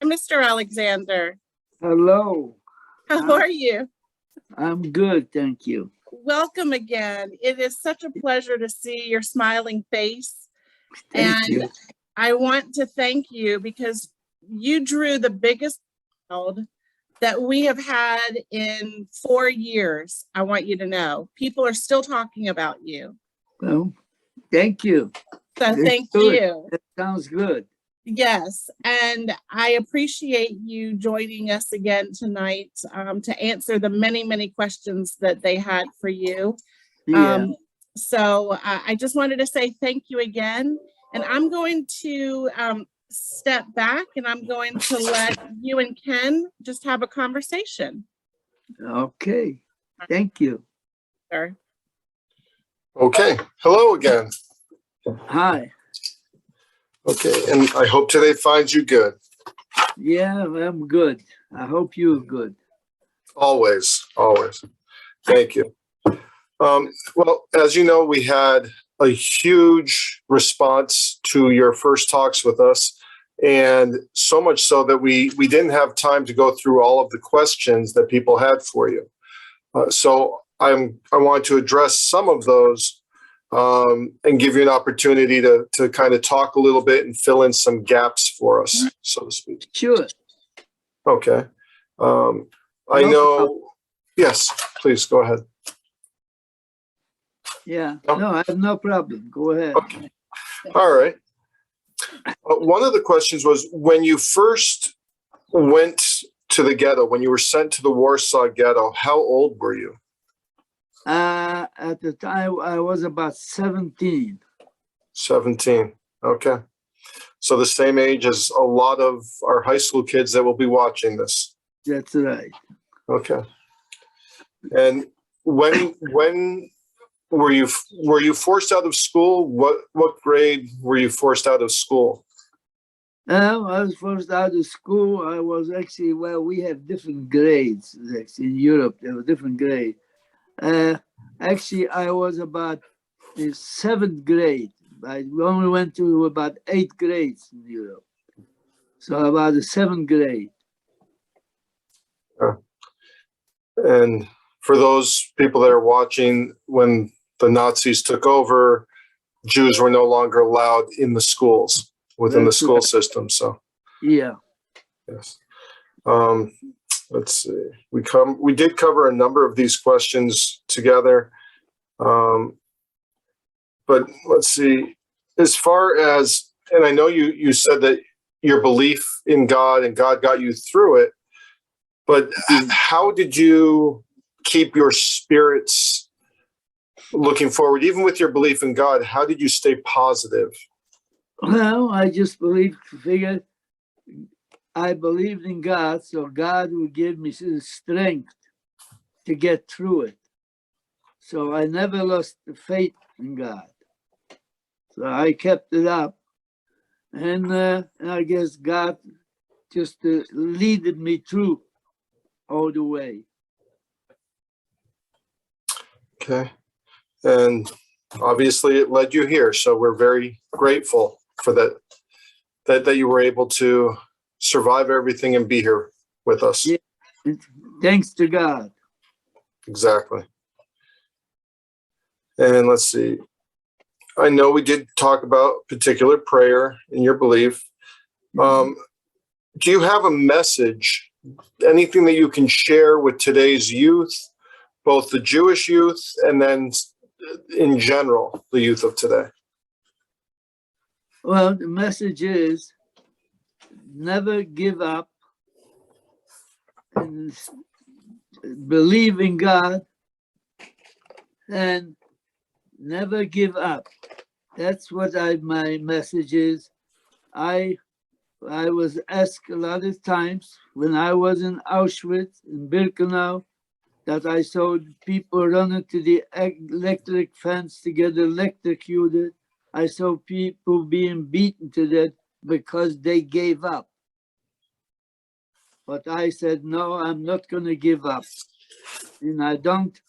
Mr. Alexander. Hello. How are you? I'm good, thank you. Welcome again. It is such a pleasure to see your smiling face. Thank you. I want to thank you because you drew the biggest crowd that we have had in 4 years. I want you to know. People are still talking about you. Well, thank you. So That's thank good. you. That sounds good. Yes, and I appreciate you joining us again tonight to answer the many, many questions that they had for you. Yeah. So I just wanted to say thank you again, and I'm going to step back and I'm going to let you and Ken just have a conversation. Okay. Thank you. Sure. Okay. Hello again. Hi. Okay. And I hope today finds you good. Yeah, I'm good. I hope you're good. Always, always. Thank you. Well, as you know, we had a huge response to your first talks with us, and so much so that we didn't have time to go through all of the questions that people had for you. So I want to address some of those and give you an opportunity to kind of talk a little bit and fill in some gaps for us, so to speak. Sure. Okay. I know. Yes, please go ahead. Yeah. No, I have no problem. Go ahead. Okay. All right. One of the questions was, when you first went to the ghetto, when you were sent to the Warsaw Ghetto, how old were you? At the time, I was about 17. 17. Okay. So the same age as a lot of our high school kids that will be watching this. That's right. Okay. And when were you forced out of school? What grade were you forced out of school? I was forced out of school. I was actually, well, we have different grades. Actually, in Europe, there were different grades. Actually, I was about in 7th grade. I only went to about 8th grades in Europe. So about the 7th grade. And for those people that are watching, when the Nazis took over, Jews were no longer allowed in the schools, within the school system. So yeah. Yes. Let's see. We did cover a number of these questions together. But let's see. As far as, and I know you said that your belief in God and God got you through it, but how did you keep your spirits looking forward, even with your belief in God? How did you stay positive? Well, I just figured I believed in God, so God would give me the strength to get through it. So I never lost the faith in God. So I kept it up. And I guess God just leaded me through all the way. Okay. And obviously it led you here. So we're very grateful for that you were able to survive everything and be here with us. Yeah. Thanks to God. Exactly. And let's see. I know we did talk about particular prayer in your belief. Do you have a message, anything that you can share with today's youth, both the Jewish youth and then in general, the youth of today? Well, the message is never give up and believe in God and never give up. That's what my message is. I was asked a lot of times when I was in Auschwitz, in Birkenau, that I saw people running to the electric fence to get electrocuted. I saw people being beaten to death because they gave up. But I said, no, I'm not going to give up. And I don't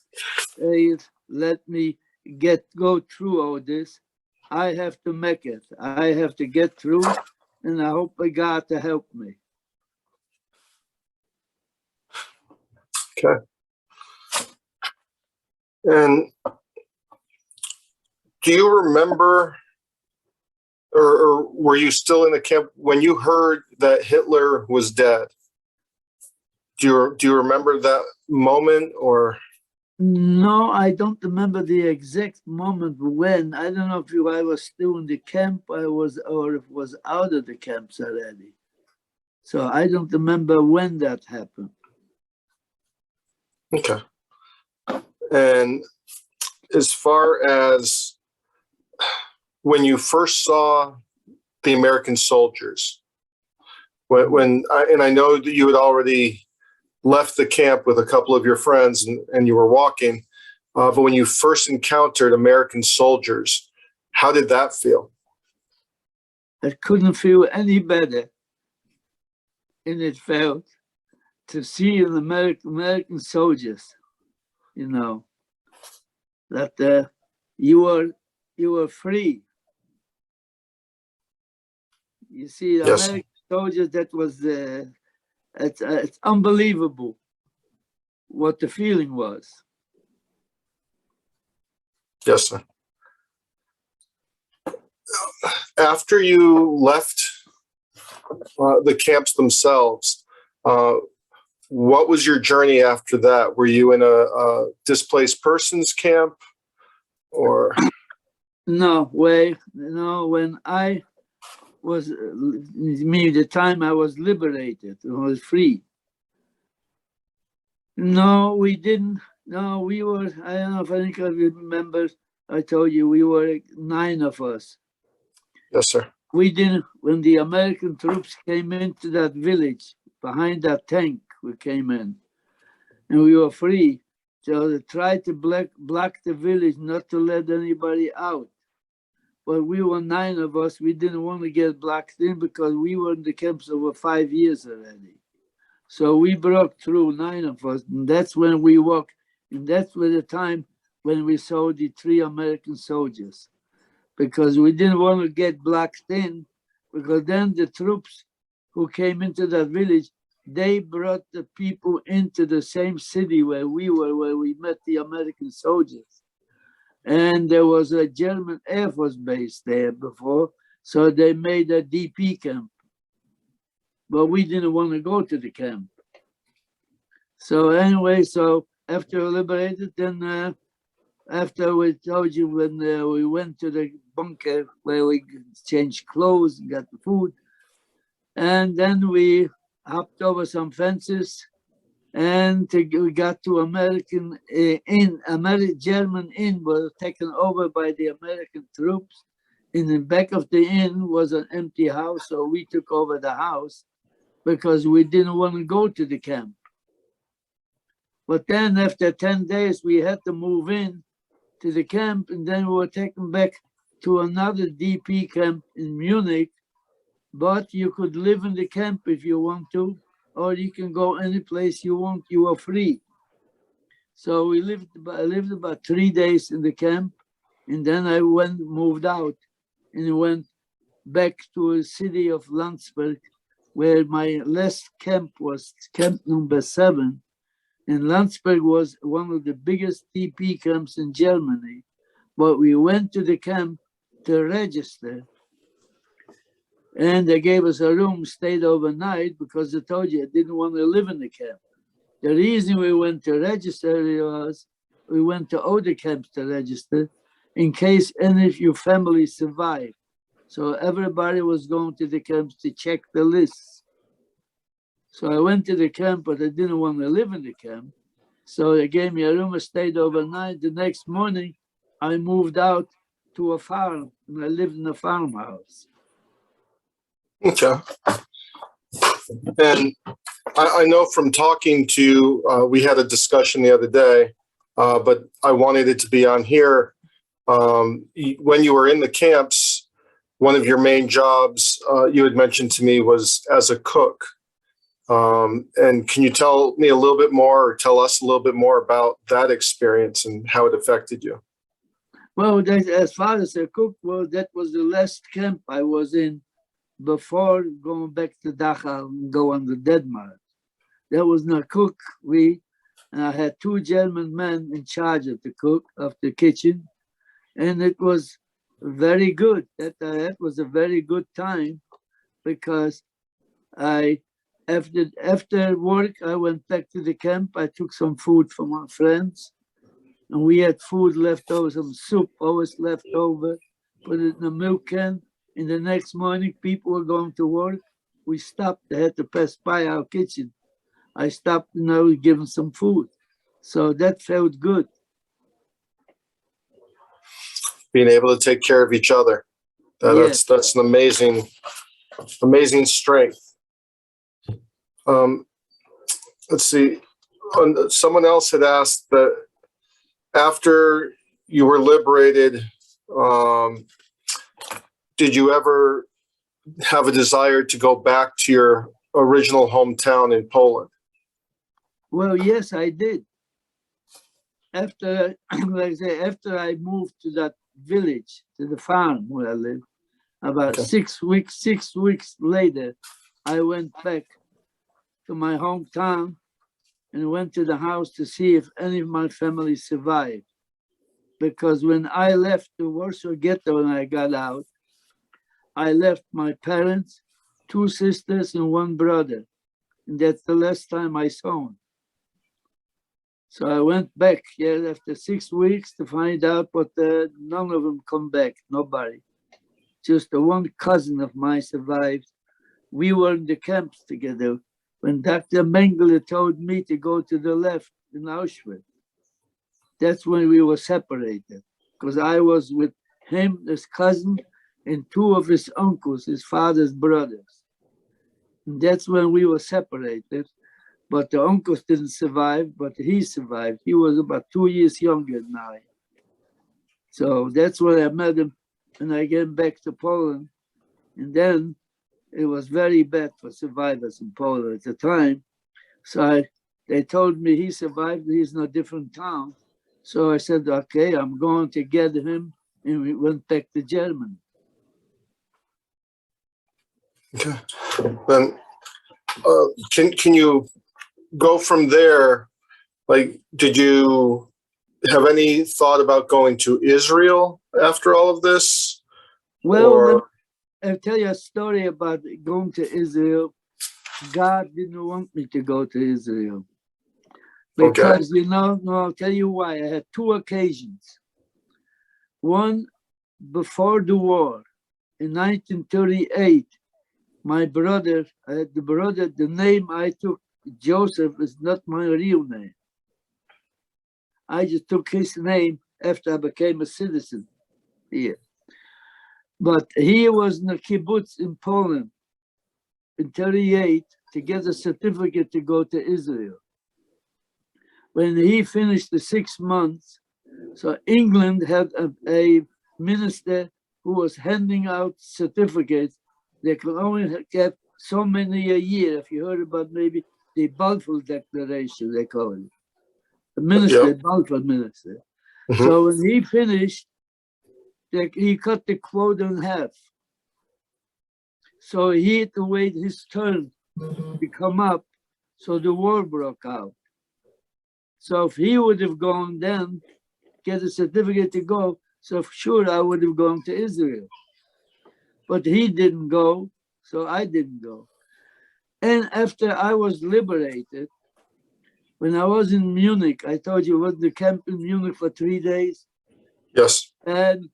let me go through all this. I have to make it. I have to get through, and I hope God to help me. Okay. And do you remember, or were you still in the camp when you heard that Hitler was dead? Do you remember that moment, or? No, I don't remember the exact moment when. I don't know if I was still in the camp, or if it was out of the camps already. So I don't remember when that happened. Okay. And as far as when you first saw the American soldiers, and I know that you had already left the camp with a couple of your friends and you were walking, but when you first encountered American soldiers, how did that feel? I couldn't feel any better. And it felt to see an American soldiers, you know, that you were free. You see, the Yes. American soldiers, that was it's unbelievable what the feeling was. Yes, sir. After you left the camps themselves, what was your journey after that? Were you in a displaced persons camp, or? No way. No, when I was, the time I was liberated, I was free. No, we didn't. No, we were, I don't know if I think I remember, I told you, we were 9 of us. Yes, sir. We didn't, when the American troops came into that village, behind that tank, we came in, and we were free. So they tried to block the village, not to let anybody out. But we were 9 of us, we didn't want to get blocked in because we were in the camps over 5 years already. So we broke through, 9 of us, and that's when we walked, and that's was the time when we saw the 3 American soldiers. Because we didn't want to get blocked in, because then the troops who came into that village, they brought the people into the same city where we were, where we met the American soldiers. And there was a German Air Force base there before, so they made a DP camp. But we didn't want to go to the camp. So anyway, so after we liberated, then after we told you when we went to the bunker where we changed clothes, got the food, and then we hopped over some fences, and we got to American inn. German inn was taken over by the American troops. In the back of the inn was an empty house, so we took over the house because we didn't want to go to the camp. But then after 10 days, we had to move in to the camp, and then we were taken back to another DP camp in Munich. But you could live in the camp if you want to, or you can go any place you want. You are free. So I lived about 3 days in the camp, and then I moved out, and went back to a city of Landsberg, where my last camp was camp number 7. And Landsberg was one of the biggest DP camps in Germany. But we went to the camp to register. And they gave us a room, stayed overnight, because they told you I didn't want to live in the camp. The reason we went to register was we went to other camps to register in case any of your family survived. So everybody was going to the camps to check the lists. So I went to the camp, but I didn't want to live in the camp. So they gave me a room, I stayed overnight. The next morning, I moved out to a farm, and I lived in a farmhouse. Okay. And I know from talking to, we had a discussion the other day, but I wanted it to be on here. When you were in the camps, one of your main jobs, you had mentioned to me, was as a cook. And can you tell me a little bit more, or tell us a little bit more about that experience and how it affected you? Well, as far as a cook, well, that was the last camp I was in before going back to Dachau and go on the Dead March. That was not cook. and I had two German men in charge of the kitchen, and it was very good. That was a very good time because after work I went back to the camp. I took some food from my friends, and we had food left over, some soup always left over. Put it in a milk can. And the next morning, people were going to work. We stopped. They had to pass by our kitchen. I stopped and I was given some food. So that felt good. Being able to take care of each other. That's an amazing strength. Let's see. Someone else had asked that after you were liberated, did you ever have a desire to go back to your original hometown in Poland? Well, yes, I did. After, like I say, after I moved to that village, to the farm where I live, about 6 weeks later, I went back to my hometown and went to the house to see if any of my family survived. Because when I left the Warsaw Ghetto and I got out, I left my parents, 2 sisters, and 1 brother. And that's the last time I saw them. So I went back after 6 weeks to find out, but none of them come back, nobody. Just the 1 cousin of mine survived. We were in the camps together when Dr. Mengele told me to go to the left in Auschwitz. That's when we were separated, because I was with him, his cousin, and 2 of his uncles, his father's brothers. And that's when we were separated. But the uncles didn't survive, but he survived. He was about 2 years younger than I. So that's when I met him, and I came back to Poland. And then it was very bad for survivors in Poland at the time. So they told me he survived, he's in a different town. So I said, okay, I'm going to get him, and we went back to Germany. Okay. Then can you go from there? Like, did you have any thought about going to Israel after all of this? Well, I'll tell you a story about going to Israel. God didn't want me to go to Israel. Because, I'll tell you why. I had 2 occasions. One, before the war, in 1938, my brother, the name I took, Joseph, is not my real name. I just took his name after I became a citizen here. But he was in a kibbutz in Poland in 38 to get a certificate to go to Israel. When he finished the 6 months, so England had a minister who was handing out certificates. They could only get so many a year. If you heard about maybe the Balfour Declaration, they call it. The minister, Balfour minister. Mm-hmm. So when he finished, he cut the quota in half. So he had to wait his turn to come up. So the war broke out. So if he would have gone then, get a certificate to go, so sure I would have gone to Israel. But he didn't go, so I didn't go. And after I was liberated, when I was in Munich, I told you I was in the camp in Munich for 3 days. Yes. And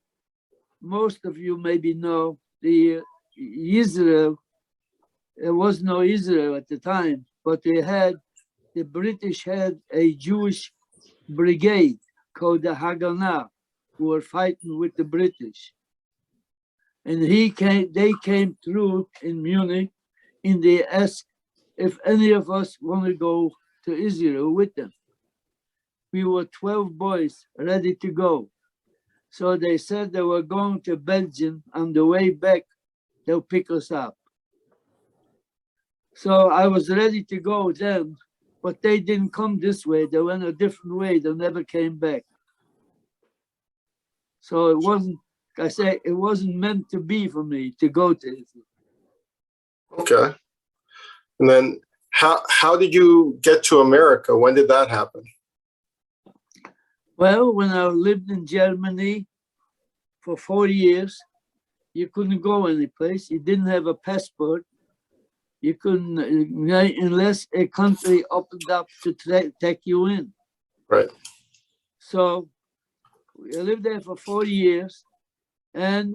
most of you maybe know the Israel, there was no Israel at the time, but the British had a Jewish brigade called the Haganah, who were fighting with the British. And they came through in Munich, and they asked if any of us want to go to Israel with them. We were 12 boys ready to go. So they said they were going to Belgium. On the way back, they'll pick us up. So I was ready to go then, but they didn't come this way. They went a different way. They never came back. So it wasn't, I say, it wasn't meant to be for me to go to Israel. Okay. And then how did you get to America? When did that happen? Well, when I lived in Germany for 4 years, you couldn't go any place. You didn't have a passport. You couldn't, unless a country opened up to take you in. Right. So I lived there for 4 years and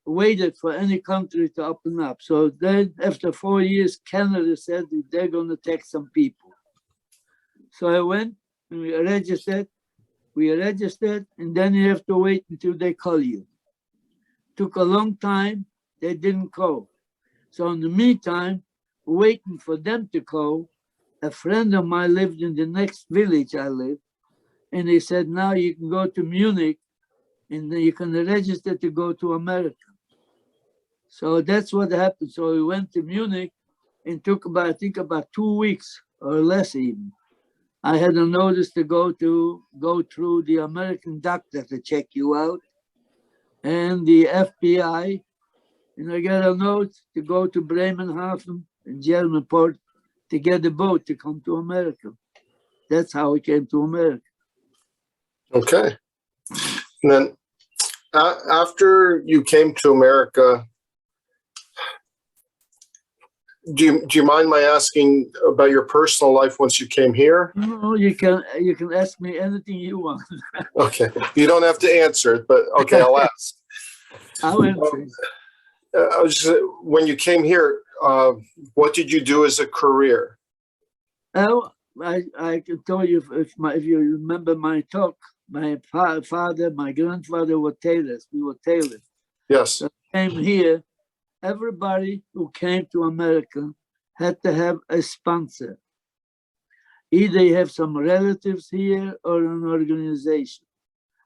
waited for any country to open up. So then after 4 years, Canada said that they're going to take some people. So I went and we registered, and then you have to wait until they call you. Took a long time, they didn't call. So in the meantime, waiting for them to call, a friend of mine lived in the next village I lived, and he said, now you can go to Munich and then you can register to go to America. So that's what happened. So we went to Munich and took about, I think about 2 weeks or less even. I had a notice to go through the American doctor to check you out and the FBI. And I got a note to go to Bremerhaven in German port to get a boat to come to America. That's how we came to America. Okay. And then after you came to America, do you mind my asking about your personal life once you came here? No, you can ask me anything you want. Okay. You don't have to answer it, but okay, I'll ask. I'll answer. When you came here, what did you do as a career? Well, I can tell you if you remember my talk, my father, my grandfather were tailors. We were tailors. Yes. So I came here. Everybody who came to America had to have a sponsor. Either you have some relatives here or an organization.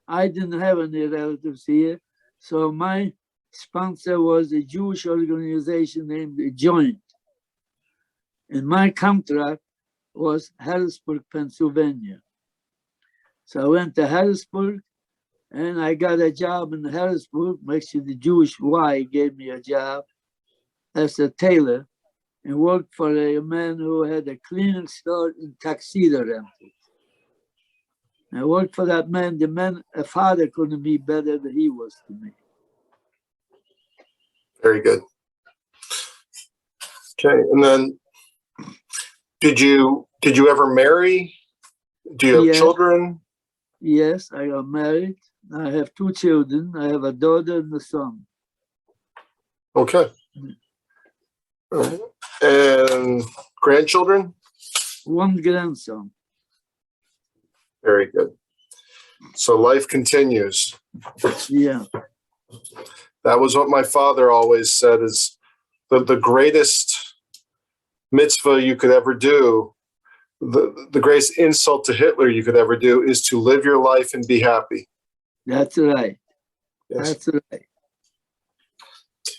I didn't have any relatives here, so my sponsor was a Jewish organization named the Joint. And my contract was Harrisburg, Pennsylvania. So I went to Harrisburg and I got a job in Harrisburg. Actually, the Jewish Y gave me a job as a tailor and worked for a man who had a cleaning store in tuxedo rentals. I worked for that man. The man, a father couldn't be better than he was to me. Very good. Okay. And then did you ever marry? Do you have Yes. children? Yes, I got married. I have 2 children. I have a daughter and a son. Okay. And grandchildren? 1 grandson. Very good. So life continues. Yeah. That was what my father always said, is the greatest mitzvah you could ever do, the greatest insult to Hitler you could ever do, is to live your life and be happy. That's right. Yes. That's right.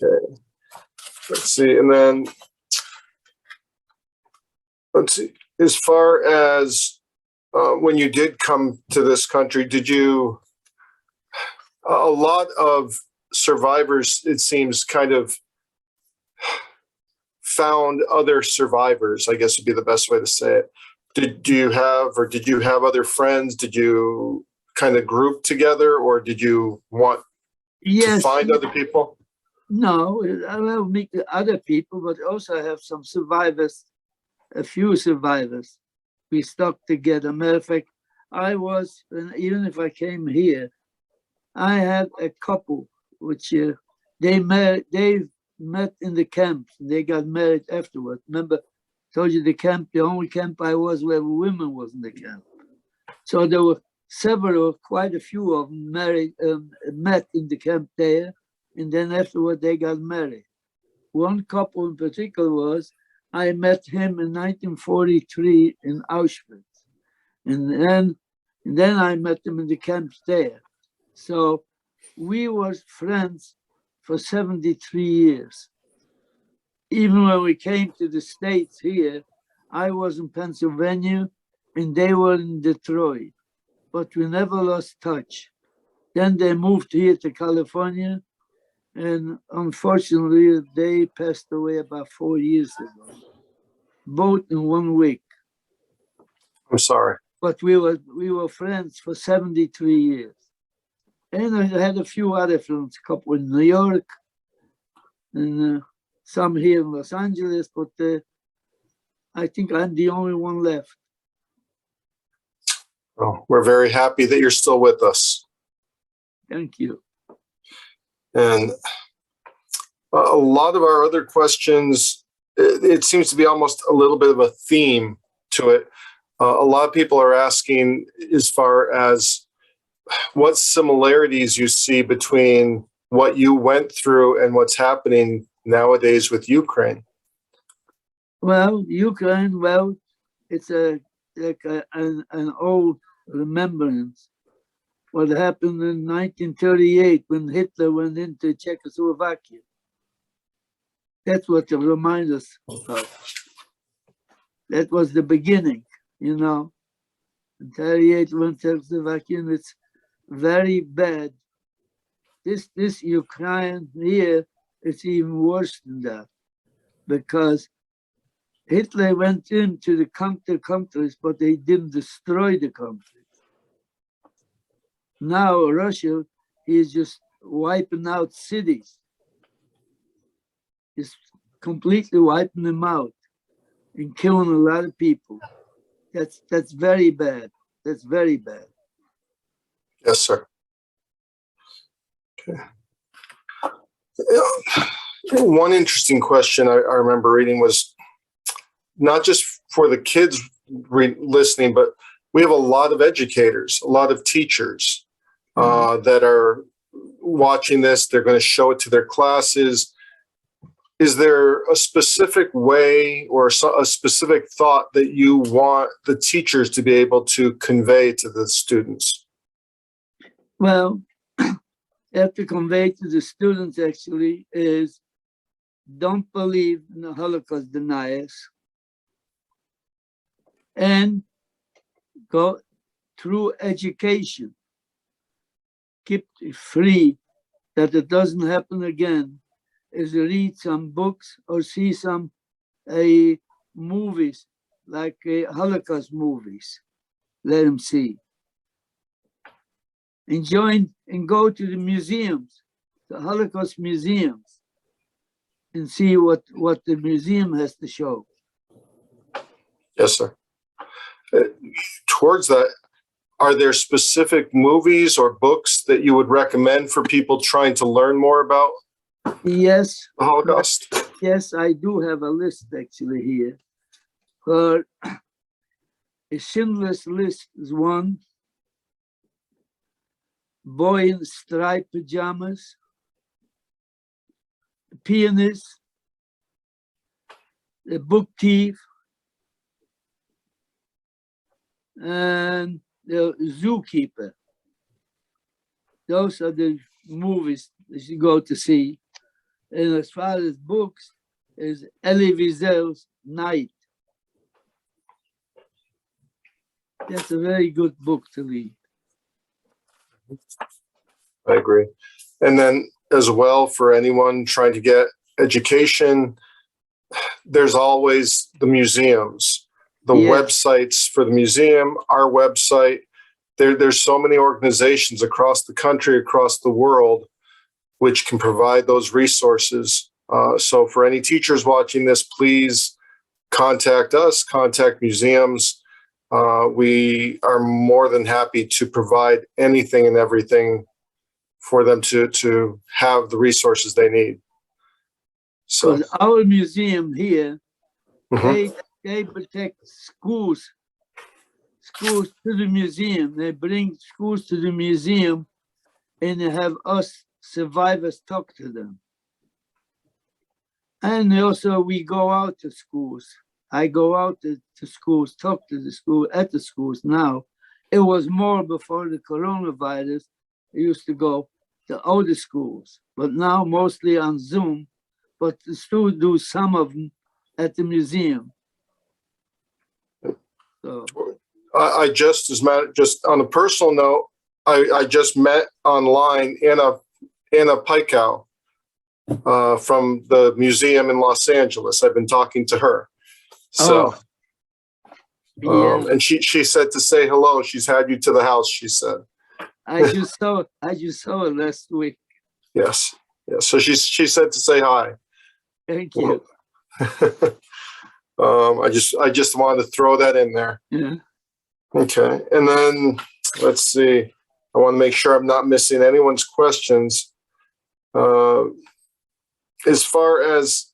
Okay. Let's see. And then let's see. As far as when you did come to this country, did you, a lot of survivors, it seems, kind of found other survivors, I guess would be the best way to say it. Did you have other friends? Did you kind of group together, or did you want to find other people? No, I will meet the other people, but also I have some survivors, a few survivors. We stuck together. Matter of fact, I was, and even if I came here, I had a couple which they met in the camp. They got married afterwards. Remember, I told you the only camp I was where women was in the camp. So there were quite a few of them met in the camp there, and then afterward they got married. One couple in particular I met him in 1943 in Auschwitz, and then I met him in the camps there. So we were friends for 73 years. Even when we came to the States here, I was in Pennsylvania and they were in Detroit, but we never lost touch. Then they moved here to California, and unfortunately they passed away about 4 years ago. both in 1 week. I'm sorry. But we were friends for 73 years. And I had a few other friends, a couple in New York, and some here in Los Angeles, but I think I'm the only one left. Well, we're very happy that you're still with us. Thank you. And a lot of our other questions, it seems to be almost a little bit of a theme to it. A lot of people are asking as far as what similarities you see between what you went through and what's happening nowadays with Ukraine. Well, Ukraine, well, it's like an old remembrance. What happened in 1938 when Hitler went into Czechoslovakia. That's what it reminds us of. That was the beginning, you know. In 38 went to Czechoslovakia, and it's very bad. This Ukraine here, it's even worse than that, because Hitler went into the countries, but they didn't destroy the countries. Now Russia is just wiping out cities. It's completely wiping them out and killing a lot of people. That's very bad. That's very bad. Yes, sir. Okay. One interesting question I remember reading was not just for the kids listening, but we have a lot of educators, a lot of teachers that are watching this. They're going to show it to their classes. Is there a specific way or a specific thought that you want the teachers to be able to convey to the students? Well, have to convey to the students actually is don't believe in the Holocaust deniers and go through education. Keep it free that it doesn't happen again. Is read some books or see some movies like Holocaust movies. Let them see. And join and go to the museums, the Holocaust museums, and see what the museum has to show. Yes, sir. Towards that, are there specific movies or books that you would recommend for people trying to learn more about Yes. the Holocaust? Yes, I do have a list actually here. For a Schindler's List is one. Boy in Striped Pajamas, The Pianist, The Book Thief, and The Zookeeper. Those are the movies that you go to see. And as far as books, is Elie Wiesel's Night. That's a very good book to read. I agree. And then as well, for anyone trying to get education, there's always the museums, the Yes. websites for the museum, our website. There's so many organizations across the country, across the world, which can provide those resources. So for any teachers watching this, please contact us, contact museums. We are more than happy to provide anything and everything for them to have the resources they need. So Because our museum here, mhm. they protect schools to the museum. They bring schools to the museum and they have us survivors talk to them. And also we go out to schools. I go out to schools, talk to the school at the schools now. It was more before the coronavirus. I used to go to older schools, but now mostly on Zoom, but still do some of them at the museum. So I just, just on a personal note, I just met online Anna Pykow from the museum in Los Angeles. I've been talking to her. So, Yeah, and she said to say hello. She's had you to the house, she said. I just saw it last week. Yes. Yes. So she said to say hi. Thank you. I just wanted to throw that in there. Yeah. Okay. And then let's see. I want to make sure I'm not missing anyone's questions. As far as,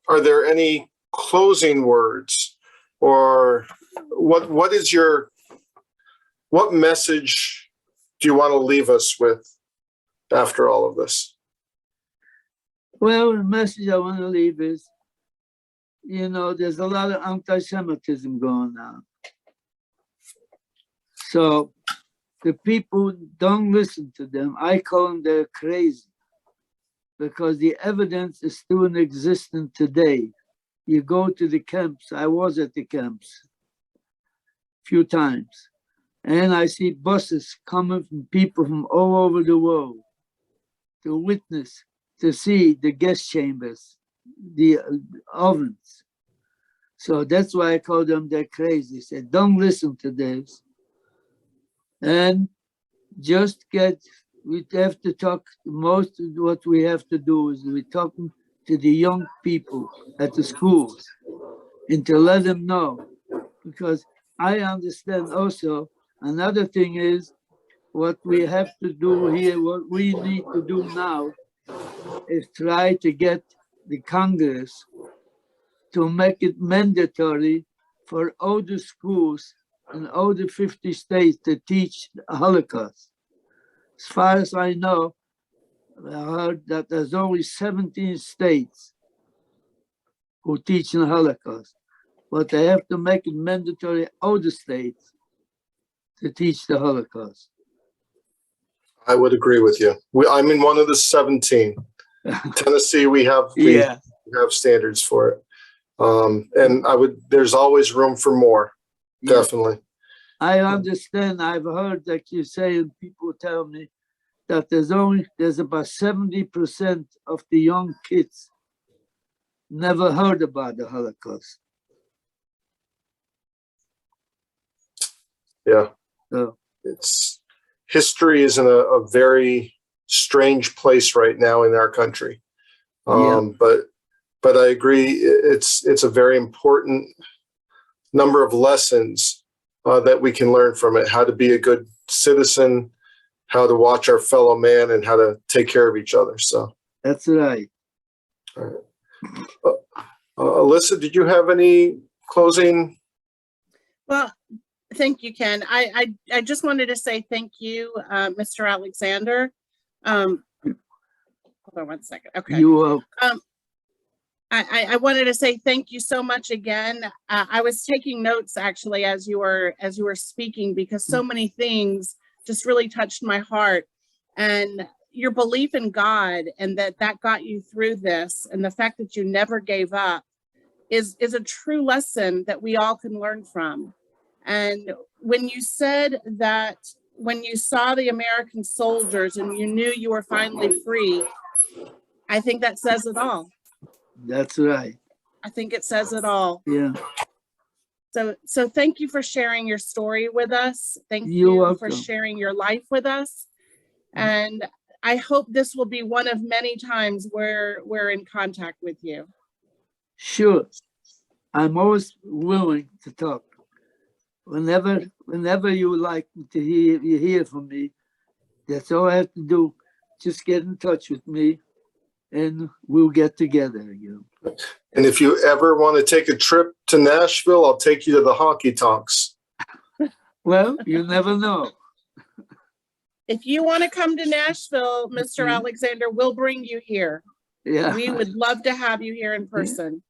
are there any closing words, or what message do you want to leave us with after all of this? Well, the message I want to leave is, there's a lot of anti-Semitism going on. So the people, don't listen to them. I call them, they're crazy, because the evidence is still in existence today. You go to the camps. I was at the camps a few times, and I see buses coming from people from all over the world to witness, to see the gas chambers, the ovens. So that's why I call them, they're crazy. I said, don't listen to this. And just we have to talk, most of what we have to do is we're talking to the young people at the schools and to let them know. Because I understand also, another thing is what we have to do here, what we need to do now is try to get the Congress to make it mandatory for all the schools in all the 50 states to teach the Holocaust. As far as I know, I heard that there's only 17 states who teach the Holocaust, but they have to make it mandatory all the states to teach the Holocaust. I would agree with you. I'm in one of the 17. Tennessee, we have standards for it. And there's always room for more. Yeah. Definitely. I understand. I've heard that you say, and people tell me that there's about 70% of the young kids never heard about the Holocaust. Yeah. So, history is in a very strange place right now in our country. But I agree, it's a very important number of lessons that we can learn from it, how to be a good citizen, how to watch our fellow man, and how to take care of each other. So that's right. All right. Alyssa, did you have any closing? Well, thank you, Ken. I just wanted to say thank you, Mr. Alexander. Hold on one second. Okay. I wanted to say thank you so much again. I was taking notes actually as you were speaking, because so many things just really touched my heart, and your belief in God and that got you through this, and the fact that you never gave up is a true lesson that we all can learn from. And when you said that when you saw the American soldiers and you knew you were finally free, I think that says it all. That's right. I think it says it all. Yeah. So thank you for sharing your story with us. Thank You're you welcome. for sharing your life with us. And I hope this will be one of many times where we're in contact with you. Sure. I'm always willing to talk. Whenever you like to hear from me, that's all I have to do. Just get in touch with me and we'll get together again. And if you ever want to take a trip to Nashville, I'll take you to the honky tonks. Well, you never know. If you want to come to Nashville, Mr. Alexander, we'll bring you here. Yeah. We would love to have you here in person.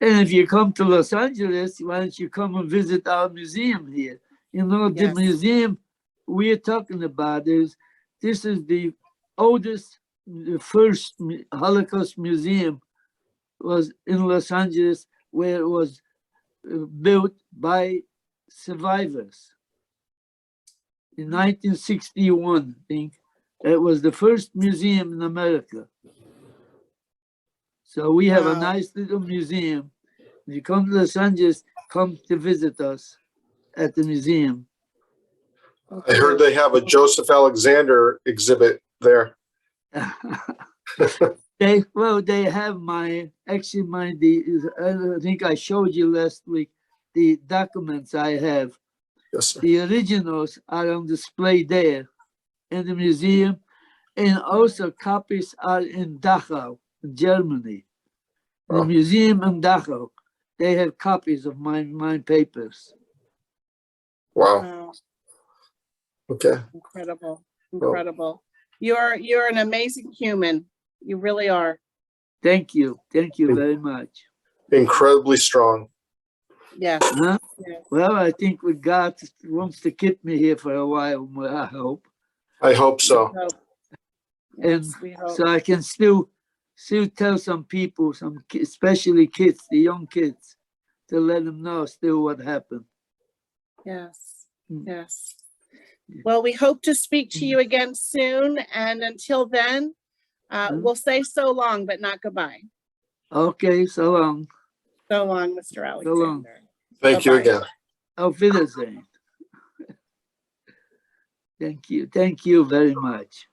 And if you come to Los Angeles, why don't you come and visit our museum here? You know, the museum we're talking about this is the oldest, the first Holocaust museum was in Los Angeles, where it was built by survivors. In 1961, I think, it was the first museum in America. So we have a nice little museum, If you come to Los Angeles, come to visit us at the museum. I heard they have a Joseph Alexander exhibit there. They have I think I showed you last week, the documents I have. Yes, sir. The originals are on display there in the museum, and also copies are in Dachau, in Germany. The Oh. museum in Dachau, they have copies of my papers. Wow. Wow, Okay. incredible, incredible. You're an amazing human. You really are. Thank you very much. Incredibly strong. Yes. Huh? Yes. Well, I think God wants to keep me here for a while, I hope. I hope so. We hope. And Yes, we hope. so I can still tell some people, especially kids, the young kids, to let them know still what happened. Yes, Mm. yes. Yeah. Well, we hope to speak to you again soon. And until then, we'll say so long, but not goodbye. Okay, so long. So long, Mr. So long. Alexander. Thank you Bye-bye. again. Auf Wiedersehen. Thank you very much.